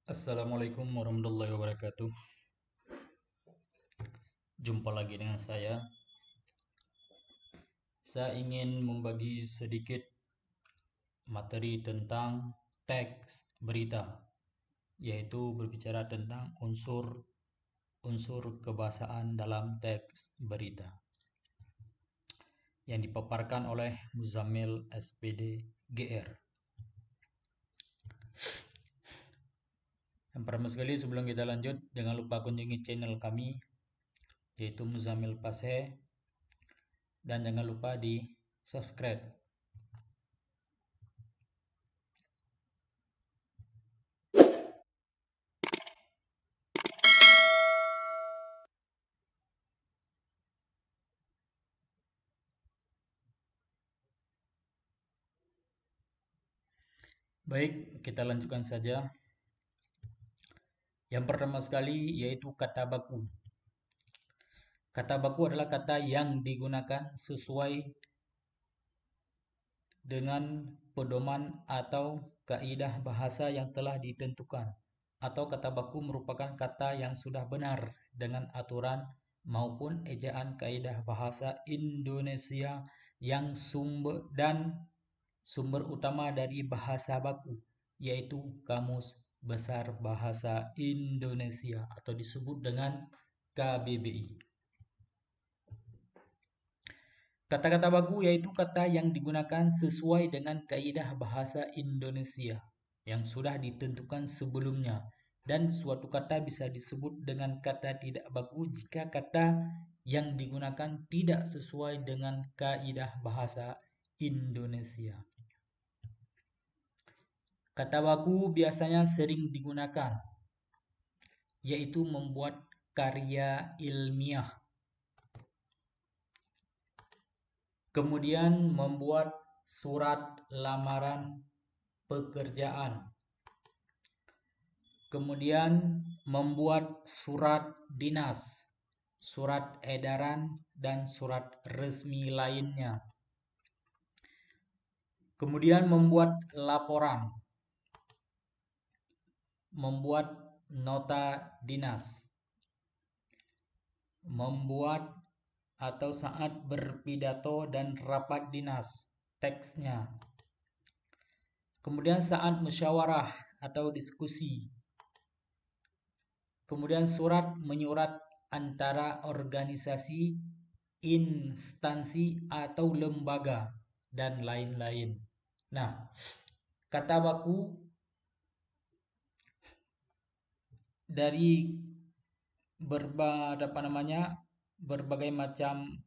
Assalamualaikum warahmatullahi wabarakatuh. Jumpa lagi dengan saya. Saya ingin membagi sedikit materi tentang teks berita, yaitu berbicara tentang unsur kebahasaan dalam teks berita yang dipaparkan oleh Muzammil SPD GR. Yang pertama sekali, sebelum kita lanjut, jangan lupa kunjungi channel kami, yaitu Muzammil Pashe, dan jangan lupa di subscribe. Baik, kita lanjutkan saja. Yang pertama sekali yaitu kata baku. Kata baku adalah kata yang digunakan sesuai dengan pedoman atau kaidah bahasa yang telah ditentukan. Atau kata baku merupakan kata yang sudah benar dengan aturan maupun ejaan kaidah bahasa Indonesia yang sumber utama dari bahasa baku, yaitu Kamus Besar Bahasa Indonesia atau disebut dengan KBBI. Kata-kata baku yaitu kata yang digunakan sesuai dengan kaidah bahasa Indonesia yang sudah ditentukan sebelumnya, dan suatu kata bisa disebut dengan kata tidak baku jika kata yang digunakan tidak sesuai dengan kaidah bahasa Indonesia. Kata baku biasanya sering digunakan, yaitu membuat karya ilmiah, kemudian membuat surat lamaran pekerjaan, kemudian membuat surat dinas, surat edaran, dan surat resmi lainnya, kemudian membuat laporan, membuat nota dinas, membuat atau saat berpidato dan rapat dinas, teksnya. Kemudian saat musyawarah atau diskusi. Kemudian surat menyurat antara organisasi, instansi atau lembaga, dan lain-lain. Nah, kata baku dari berbagai macam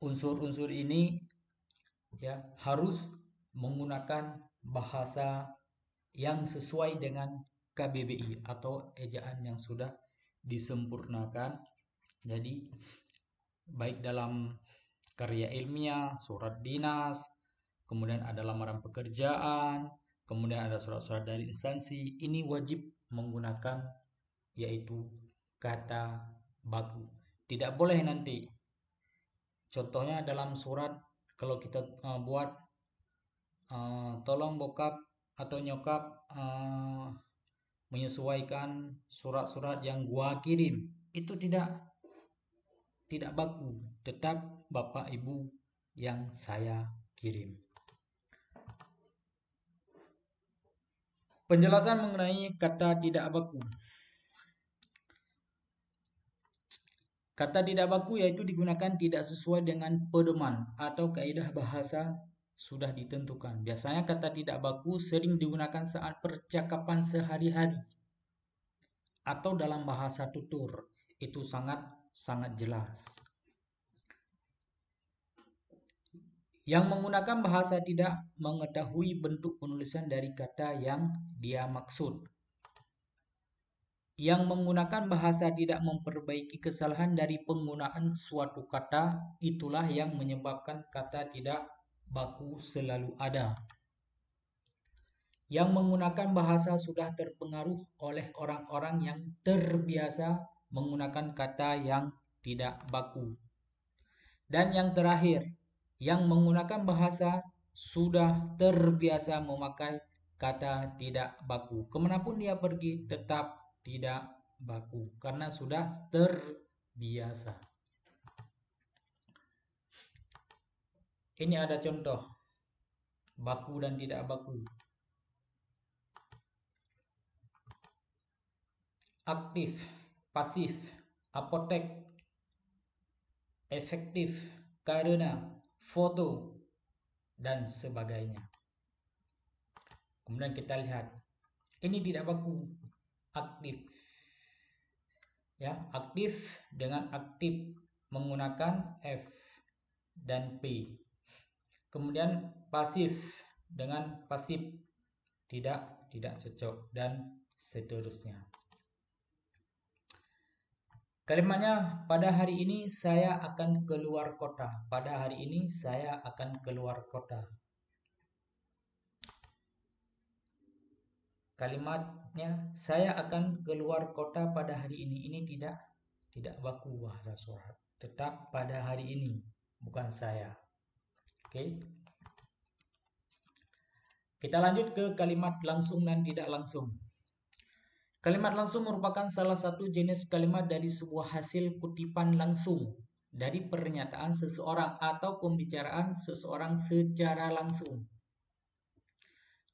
unsur-unsur ini ya harus menggunakan bahasa yang sesuai dengan KBBI atau ejaan yang sudah disempurnakan. Jadi baik dalam karya ilmiah, surat dinas, kemudian ada lamaran pekerjaan, kemudian ada surat-surat dari instansi, ini wajib menggunakan yaitu kata baku. Tidak boleh nanti, contohnya dalam surat kalau kita buat tolong bokap atau nyokap menyesuaikan surat-surat yang gua kirim, itu tidak baku, tetap bapak ibu yang saya kirim. Penjelasan mengenai kata tidak baku. Kata tidak baku yaitu digunakan tidak sesuai dengan pedoman atau kaidah bahasa sudah ditentukan. Biasanya kata tidak baku sering digunakan saat percakapan sehari-hari atau dalam bahasa tutur. Itu sangat jelas. Yang menggunakan bahasa tidak mengetahui bentuk penulisan dari kata yang dia maksud. Yang menggunakan bahasa tidak memperbaiki kesalahan dari penggunaan suatu kata, itulah yang menyebabkan kata tidak baku selalu ada. Yang menggunakan bahasa sudah terpengaruh oleh orang-orang yang terbiasa menggunakan kata yang tidak baku. Dan yang terakhir, yang menggunakan bahasa sudah terbiasa memakai kata tidak baku. Kemanapun dia pergi tetap tidak baku karena sudah terbiasa. Ini ada contoh baku dan tidak baku. Aktif, pasif, apotek, efektif, karena, foto, dan sebagainya. Kemudian kita lihat, ini tidak baku, aktif. Ya, aktif dengan aktif menggunakan F dan P. Kemudian pasif dengan pasif tidak cocok dan seterusnya. Kalimatnya, pada hari ini saya akan keluar kota. Pada hari ini saya akan keluar kota. Kalimatnya, saya akan keluar kota pada hari ini. Ini tidak baku bahasa surat. Tetap pada hari ini, bukan saya. Oke. Kita lanjut ke kalimat langsung dan tidak langsung. Kalimat langsung merupakan salah satu jenis kalimat dari sebuah hasil kutipan langsung dari pernyataan seseorang atau pembicaraan seseorang secara langsung.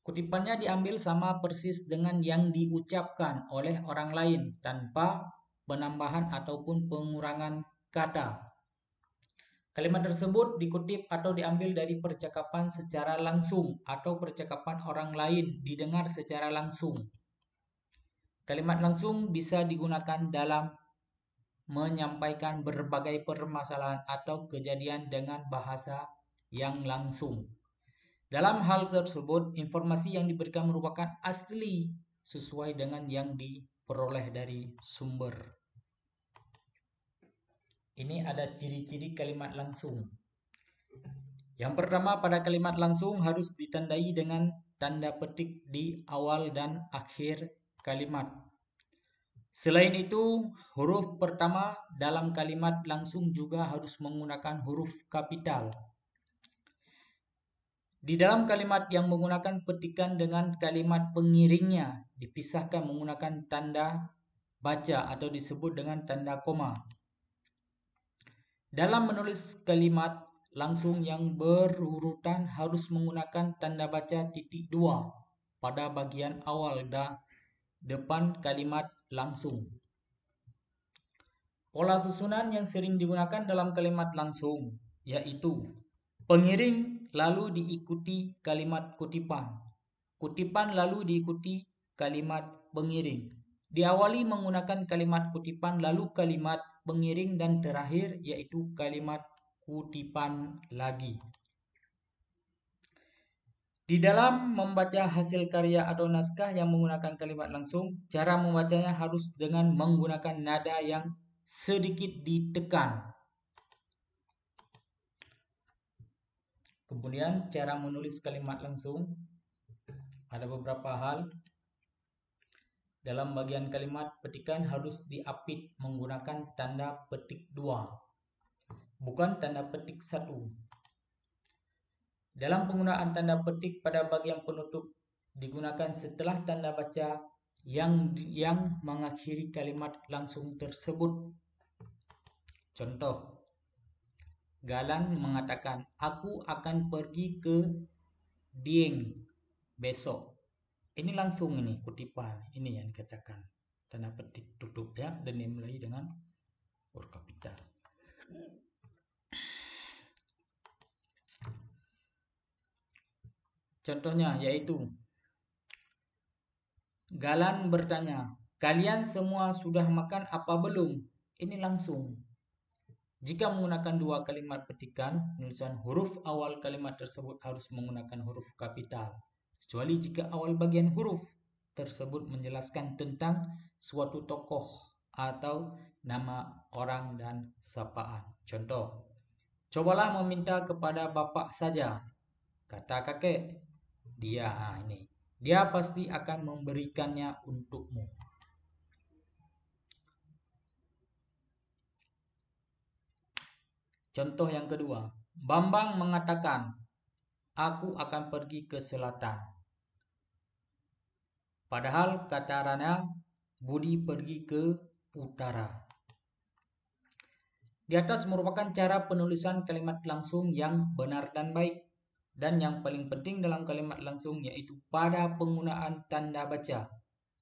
Kutipannya diambil sama persis dengan yang diucapkan oleh orang lain tanpa penambahan ataupun pengurangan kata. Kalimat tersebut dikutip atau diambil dari percakapan secara langsung atau percakapan orang lain didengar secara langsung. Kalimat langsung bisa digunakan dalam menyampaikan berbagai permasalahan atau kejadian dengan bahasa yang langsung. Dalam hal tersebut, informasi yang diberikan merupakan asli sesuai dengan yang diperoleh dari sumber. Ini ada ciri-ciri kalimat langsung. Yang pertama, pada kalimat langsung harus ditandai dengan tanda petik di awal dan akhir kalimat. Selain itu, huruf pertama dalam kalimat langsung juga harus menggunakan huruf kapital. Di dalam kalimat yang menggunakan petikan dengan kalimat pengiringnya dipisahkan menggunakan tanda baca atau disebut dengan tanda koma. Dalam menulis kalimat langsung yang berurutan harus menggunakan tanda baca titik 2 pada bagian awal dan depan kalimat langsung. Pola susunan yang sering digunakan dalam kalimat langsung yaitu pengiring lalu diikuti kalimat kutipan. Kutipan lalu diikuti kalimat pengiring. Diawali menggunakan kalimat kutipan lalu kalimat pengiring dan terakhir yaitu kalimat kutipan lagi. Di dalam membaca hasil karya atau naskah yang menggunakan kalimat langsung, cara membacanya harus dengan menggunakan nada yang sedikit ditekan. Kemudian cara menulis kalimat langsung, ada beberapa hal. Dalam bagian kalimat petikan harus diapit menggunakan tanda petik 2, bukan tanda petik 1. Dalam penggunaan tanda petik pada bagian penutup digunakan setelah tanda baca yang mengakhiri kalimat langsung tersebut. Contoh, Galan mengatakan, aku akan pergi ke Dieng besok. Ini langsung ini kutipan, ini yang dikatakan tanda petik tutup ya dan dimulai dengan huruf kapital. Contohnya yaitu Galan bertanya, kalian semua sudah makan apa belum? Ini langsung. Jika menggunakan dua kalimat petikan, penulisan huruf awal kalimat tersebut harus menggunakan huruf kapital. Kecuali jika awal bagian huruf tersebut menjelaskan tentang suatu tokoh atau nama orang dan sapaan. Contoh, cobalah meminta kepada bapak saja, kata kakek. Dia pasti akan memberikannya untukmu. Contoh yang kedua, Bambang mengatakan, aku akan pergi ke selatan. Padahal kata Rana, Budi pergi ke utara. Di atas merupakan cara penulisan kalimat langsung yang benar dan baik. Dan yang paling penting dalam kalimat langsung yaitu pada penggunaan tanda baca.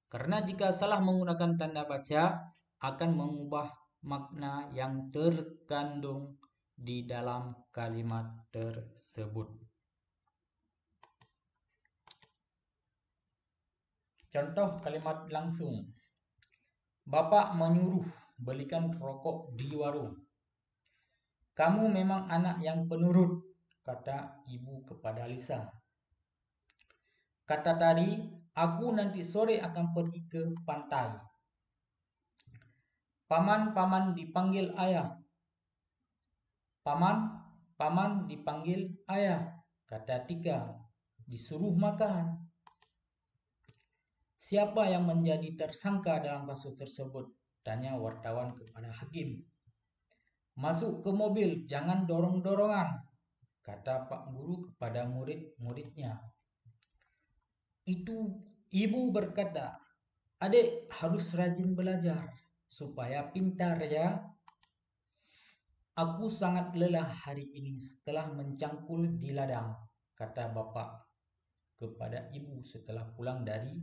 Karena jika salah menggunakan tanda baca akan mengubah makna yang terkandung di dalam kalimat tersebut. Contoh kalimat langsung. Bapak menyuruh belikan rokok di warung. Kamu memang anak yang penurut, kata ibu kepada Lisa. Kata tadi, aku nanti sore akan pergi ke pantai. Paman dipanggil ayah. Paman dipanggil ayah, kata Tika. Disuruh makan. Siapa yang menjadi tersangka dalam kasus tersebut? Tanya wartawan kepada hakim. Masuk ke mobil, jangan dorong-dorongan, kata Pak Guru kepada murid-muridnya. Itu ibu berkata, adik harus rajin belajar supaya pintar ya. Aku sangat lelah hari ini setelah mencangkul di ladang, kata bapak kepada ibu setelah pulang dari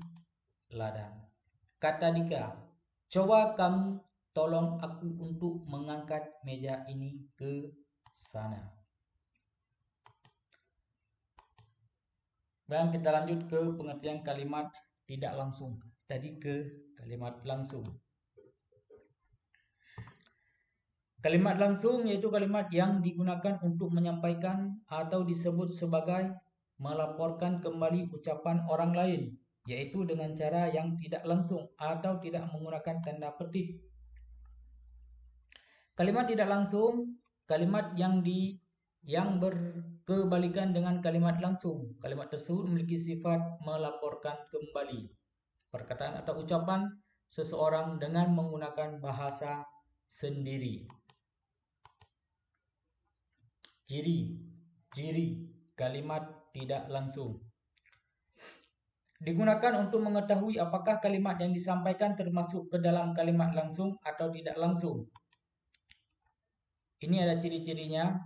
ladang. Kata Dika, coba kamu tolong aku untuk mengangkat meja ini ke sana. Dan kita lanjut ke pengertian kalimat tidak langsung. Tadi ke kalimat langsung. Kalimat langsung yaitu kalimat yang digunakan untuk menyampaikan atau disebut sebagai melaporkan kembali ucapan orang lain, yaitu dengan cara yang tidak langsung atau tidak menggunakan tanda petik. Kalimat tidak langsung, kalimat yang berkebalikan dengan kalimat langsung. Kalimat tersebut memiliki sifat melaporkan kembali perkataan atau ucapan seseorang dengan menggunakan bahasa sendiri. Ciri kalimat tidak langsung. Digunakan untuk mengetahui apakah kalimat yang disampaikan termasuk ke dalam kalimat langsung atau tidak langsung. Ini ada ciri-cirinya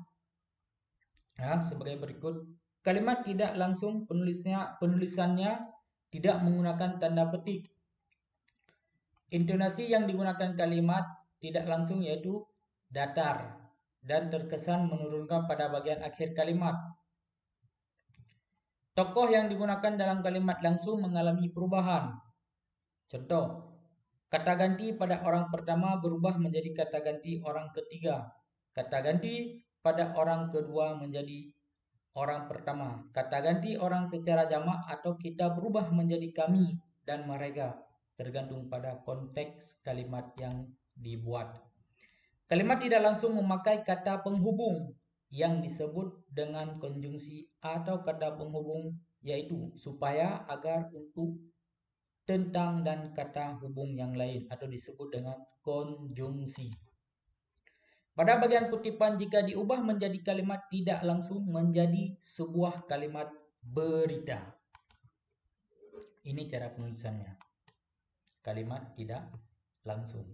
sebagai berikut. Kalimat tidak langsung penulisannya tidak menggunakan tanda petik. Intonasi yang digunakan kalimat tidak langsung yaitu datar dan terkesan menurunkan pada bagian akhir kalimat. Tokoh yang digunakan dalam kalimat langsung mengalami perubahan. Contoh, kata ganti pada orang pertama berubah menjadi kata ganti orang ketiga. Kata ganti pada orang kedua menjadi orang pertama. Kata ganti orang secara jamak atau kita berubah menjadi kami dan mereka, tergantung pada konteks kalimat yang dibuat. Kalimat tidak langsung memakai kata penghubung yang disebut dengan konjungsi atau kata penghubung yaitu supaya, agar, untuk, tentang, dan kata hubung yang lain atau disebut dengan konjungsi. Pada bagian kutipan jika diubah menjadi kalimat tidak langsung menjadi sebuah kalimat berita. Ini cara penulisannya. Kalimat tidak langsung.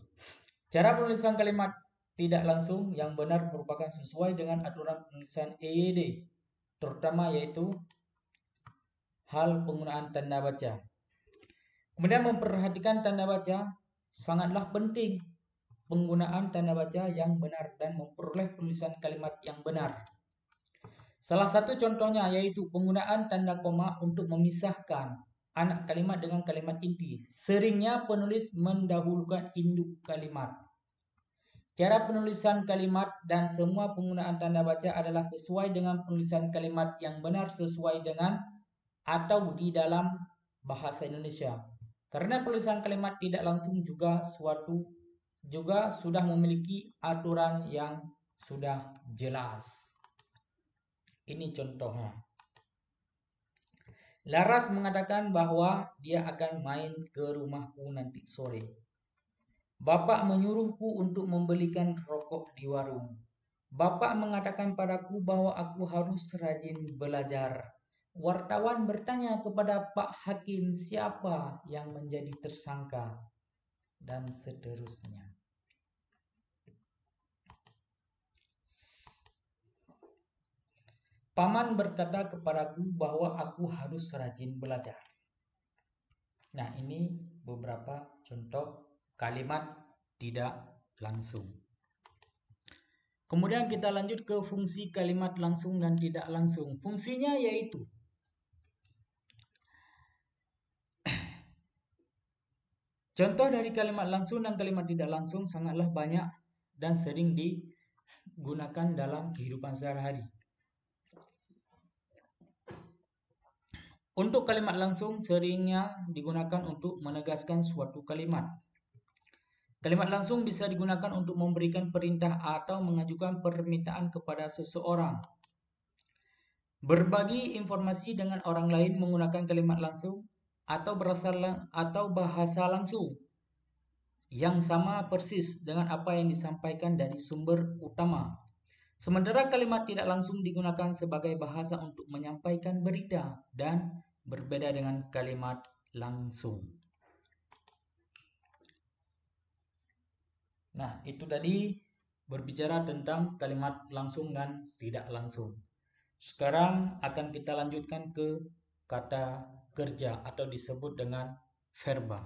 Cara penulisan kalimat tidak langsung yang benar merupakan sesuai dengan aturan penulisan EYD, terutama yaitu hal penggunaan tanda baca. Kemudian memperhatikan tanda baca sangatlah penting. Penggunaan tanda baca yang benar dan memperoleh penulisan kalimat yang benar. Salah satu contohnya yaitu penggunaan tanda koma untuk memisahkan anak kalimat dengan kalimat inti. Seringnya penulis mendahulukan induk kalimat. Cara penulisan kalimat dan semua penggunaan tanda baca adalah sesuai dengan penulisan kalimat yang benar sesuai dengan atau di dalam bahasa Indonesia. Karena penulisan kalimat tidak langsung juga sudah memiliki aturan yang sudah jelas. Ini contohnya. Laras mengatakan bahwa dia akan main ke rumahku nanti sore. Bapak menyuruhku untuk membelikan rokok di warung. Bapak mengatakan padaku bahwa aku harus rajin belajar. Wartawan bertanya kepada Pak Hakim siapa yang menjadi tersangka dan seterusnya. Paman berkata kepadaku bahwa aku harus rajin belajar. Nah, ini beberapa contoh kalimat tidak langsung. Kemudian kita lanjut ke fungsi kalimat langsung dan tidak langsung. Fungsinya yaitu contoh dari kalimat langsung dan kalimat tidak langsung sangatlah banyak dan sering digunakan dalam kehidupan sehari-hari. Untuk kalimat langsung seringnya digunakan untuk menegaskan suatu kalimat. Kalimat langsung bisa digunakan untuk memberikan perintah atau mengajukan permintaan kepada seseorang. Berbagi informasi dengan orang lain menggunakan kalimat langsung atau bahasa langsung yang sama persis dengan apa yang disampaikan dari sumber utama. Sementara kalimat tidak langsung digunakan sebagai bahasa untuk menyampaikan berita dan berbeda dengan kalimat langsung. Nah, itu tadi berbicara tentang kalimat langsung dan tidak langsung. Sekarang akan kita lanjutkan ke kata kerja atau disebut dengan verba.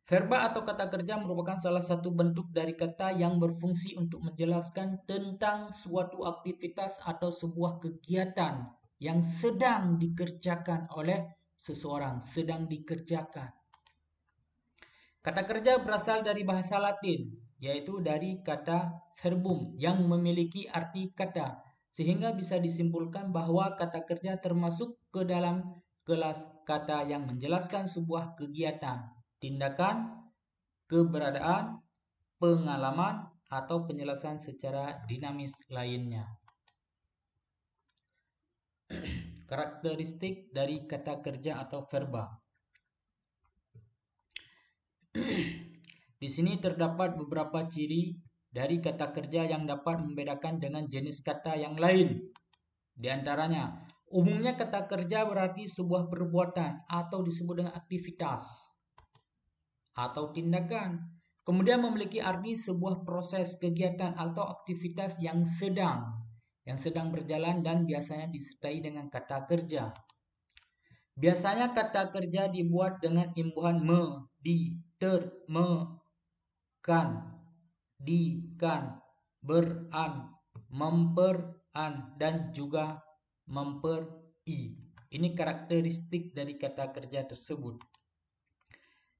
Verba atau kata kerja merupakan salah satu bentuk dari kata yang berfungsi untuk menjelaskan tentang suatu aktivitas atau sebuah kegiatan yang sedang dikerjakan oleh seseorang, sedang dikerjakan. Kata kerja berasal dari bahasa Latin, yaitu dari kata verbum yang memiliki arti kata, sehingga bisa disimpulkan bahwa kata kerja termasuk ke dalam kelas kata yang menjelaskan sebuah kegiatan, tindakan, keberadaan, pengalaman, atau penjelasan secara dinamis lainnya. Karakteristik dari kata kerja atau verba. Di sini terdapat beberapa ciri dari kata kerja yang dapat membedakan dengan jenis kata yang lain. Di antaranya, umumnya kata kerja berarti sebuah perbuatan atau disebut dengan aktivitas atau tindakan. Kemudian memiliki arti sebuah proses, kegiatan atau aktivitas yang sedang berjalan dan biasanya disertai dengan kata kerja. Biasanya kata kerja dibuat dengan imbuhan me, di, ter, me, kan, di, kan, beran, memperan, dan juga memperi. Ini karakteristik dari kata kerja tersebut.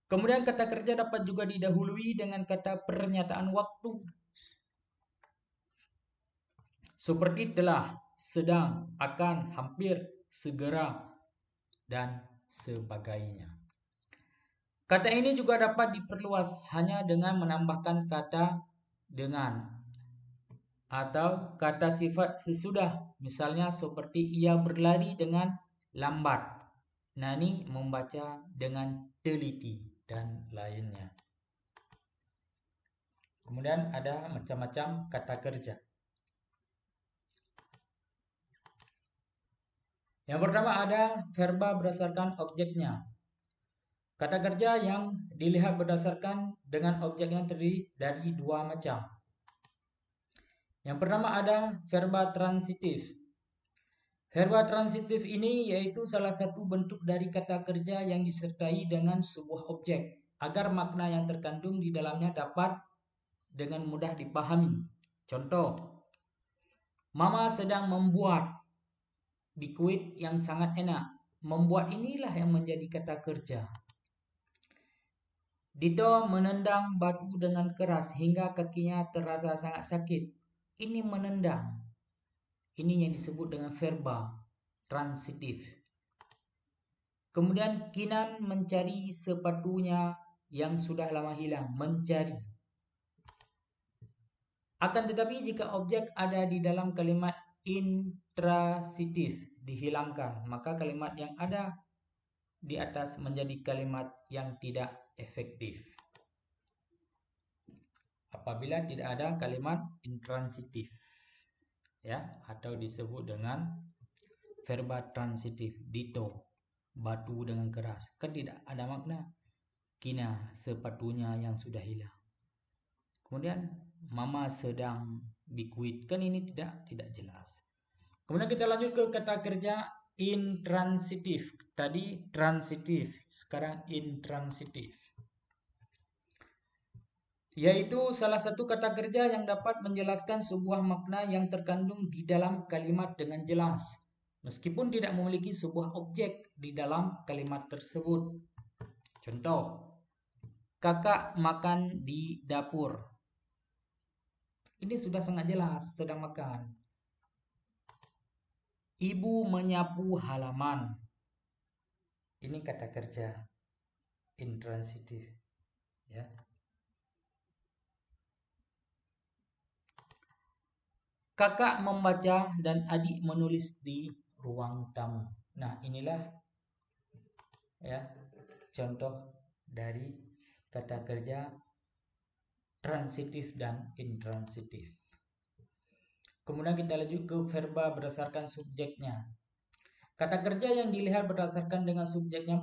Kemudian kata kerja dapat juga didahului dengan kata pernyataan waktu. Seperti telah, sedang, akan, hampir, segera, dan sebagainya. Kata ini juga dapat diperluas hanya dengan menambahkan kata dengan atau kata sifat sesudah. Misalnya seperti ia berlari dengan lambat, Nani membaca dengan teliti, dan lainnya. Kemudian ada macam-macam kata kerja. Yang pertama ada verba berdasarkan objeknya. Kata kerja yang dilihat berdasarkan dengan objeknya terdiri dari dua macam. Yang pertama ada verba transitif. Verba transitif ini yaitu salah satu bentuk dari kata kerja yang disertai dengan sebuah objek agar makna yang terkandung di dalamnya dapat dengan mudah dipahami. Contoh, Mama sedang membuat biskuit yang sangat enak. Membuat inilah yang menjadi kata kerja. Dito menendang batu dengan keras hingga kakinya terasa sangat sakit. Ini menendang. Ini yang disebut dengan verba transitif. Kemudian Kinan mencari sepatunya yang sudah lama hilang. Mencari. Akan tetapi jika objek ada di dalam kalimat intransitif dihilangkan, maka kalimat yang ada di atas menjadi kalimat yang tidak efektif. apabila tidak ada kalimat intransitif, ya, atau disebut dengan verba transitif. Dito, batu dengan keras, kan tidak ada makna. Kina, sepatunya yang sudah hilang. Kemudian mama sedang bikuit, kan ini tidak jelas. Kemudian kita lanjut ke kata kerja intransitif. Tadi transitif, sekarang intransitif. Yaitu salah satu kata kerja yang dapat menjelaskan sebuah makna yang terkandung di dalam kalimat dengan jelas, meskipun tidak memiliki sebuah objek di dalam kalimat tersebut. Contoh, kakak makan di dapur. Ini sudah sangat jelas, sedang makan. Ibu menyapu halaman. Ini kata kerja intransitif, ya. Kakak membaca dan adik menulis di ruang tamu. Nah, inilah ya contoh dari kata kerja transitif dan intransitif. Kemudian kita lanjut ke verba berdasarkan subjeknya. Kata kerja yang dilihat berdasarkan dengan subjeknya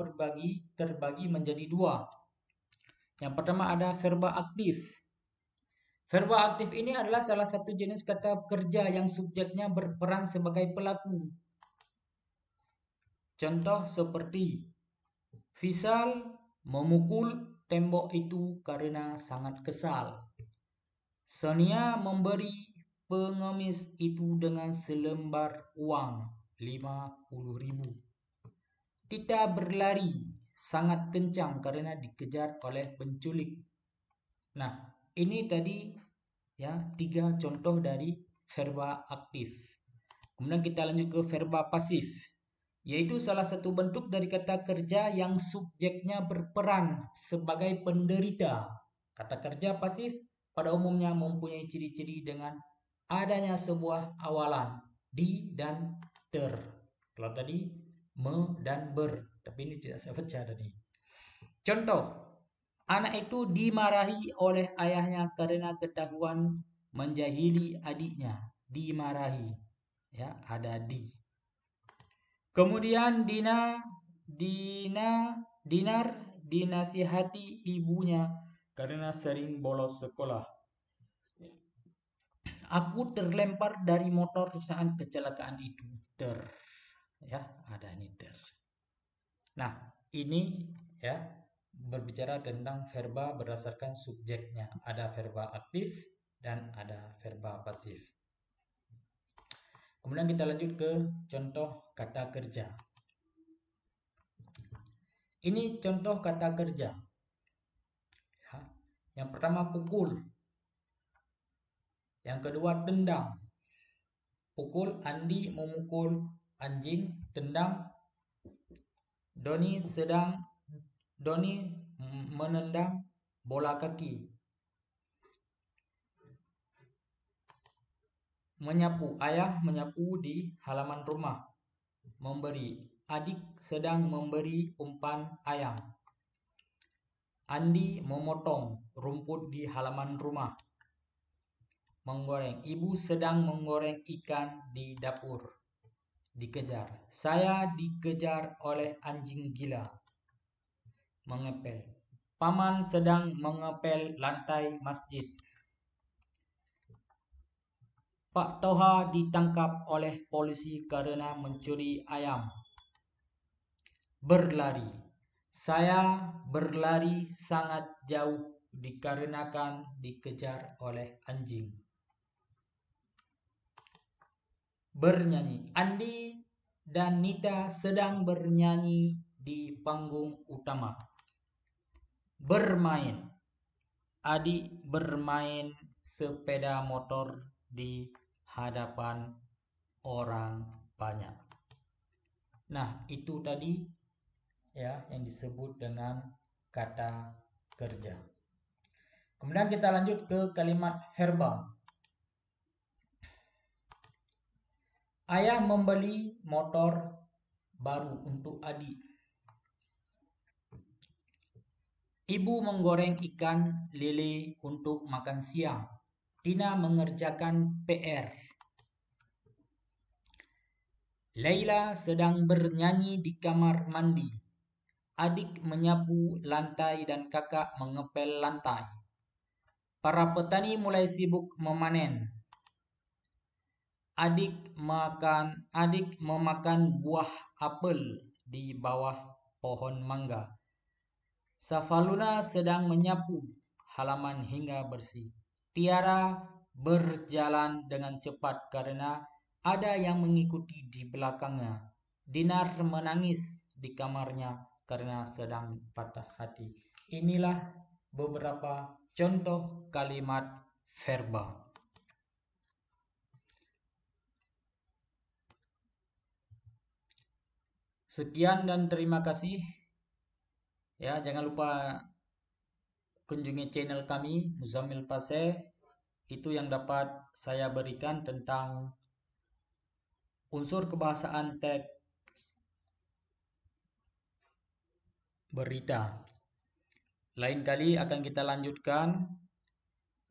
terbagi menjadi dua. Yang pertama ada verba aktif. Verba aktif ini adalah salah satu jenis kata kerja yang subjeknya berperan sebagai pelaku. Contoh seperti Faisal memukul tembok itu karena sangat kesal. Sonia memberi pengemis itu dengan selembar uang 50.000. Tita berlari sangat kencang karena dikejar oleh penculik. Nah, ini tadi ya 3 contoh dari verba aktif. Kemudian kita lanjut ke verba pasif, yaitu salah satu bentuk dari kata kerja yang subjeknya berperan sebagai penderita. Kata kerja pasif pada umumnya mempunyai ciri-ciri dengan adanya sebuah awalan di dan ter. Kalau tadi me dan ber, tapi ini tidak saya baca tadi. Contoh, anak itu dimarahi oleh ayahnya karena ketahuan menjahili adiknya. Dimarahi, ya, ada di. Kemudian Dinar dinasihati ibunya karena sering bolos sekolah. Aku terlempar dari motor saat kecelakaan itu. Ya, ada ini ter. Nah, ini ya berbicara tentang verba berdasarkan subjeknya. Ada verba aktif dan ada verba pasif. Kemudian kita lanjut ke contoh kata kerja. Ini contoh kata kerja. Ya. Yang pertama pukul. Yang kedua tendang. Pukul, Andi memukul anjing. Tendang, Doni menendang bola kaki. Menyapu, ayah menyapu di halaman rumah. Memberi, adik sedang memberi umpan ayam. Andi memotong rumput di halaman rumah. Menggoreng, ibu sedang menggoreng ikan di dapur. Dikejar, saya dikejar oleh anjing gila. Mengepel, paman sedang mengepel lantai masjid. Pak Toha ditangkap oleh polisi karena mencuri ayam. Berlari, saya berlari sangat jauh dikarenakan dikejar oleh anjing. Bernyanyi, Andi dan Nita sedang bernyanyi di panggung utama. Bermain, adik bermain sepeda motor di hadapan orang banyak. Nah, itu tadi ya yang disebut dengan kata kerja. Kemudian kita lanjut ke kalimat verbal. Ayah membeli motor baru untuk adik. Ibu menggoreng ikan lele untuk makan siang. Tina mengerjakan PR. Laila sedang bernyanyi di kamar mandi. Adik menyapu lantai dan kakak mengepel lantai. Para petani mulai sibuk memanen. Adik memakan buah apel di bawah pohon mangga. Safaluna sedang menyapu halaman hingga bersih. Tiara berjalan dengan cepat karena ada yang mengikuti di belakangnya. Dinar menangis di kamarnya karena sedang patah hati. Inilah beberapa contoh kalimat verba. Sekian dan terima kasih. Ya, jangan lupa kunjungi channel kami Muzammil Pase. Itu yang dapat saya berikan tentang unsur kebahasaan teks berita. Lain kali akan kita lanjutkan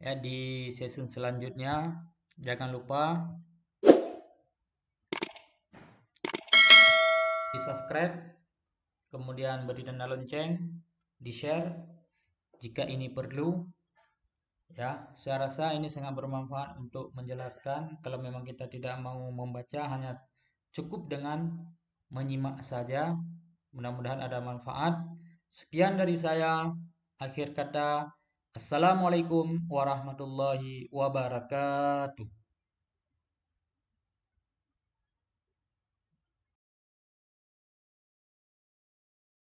ya di season selanjutnya. Jangan lupa di subscribe, kemudian beri tanda lonceng, di share jika ini perlu. Ya, saya rasa ini sangat bermanfaat untuk menjelaskan. Kalau memang kita tidak mau membaca, hanya cukup dengan menyimak saja. Mudah-mudahan ada manfaat. Sekian dari saya. Akhir kata, Assalamualaikum warahmatullahi wabarakatuh.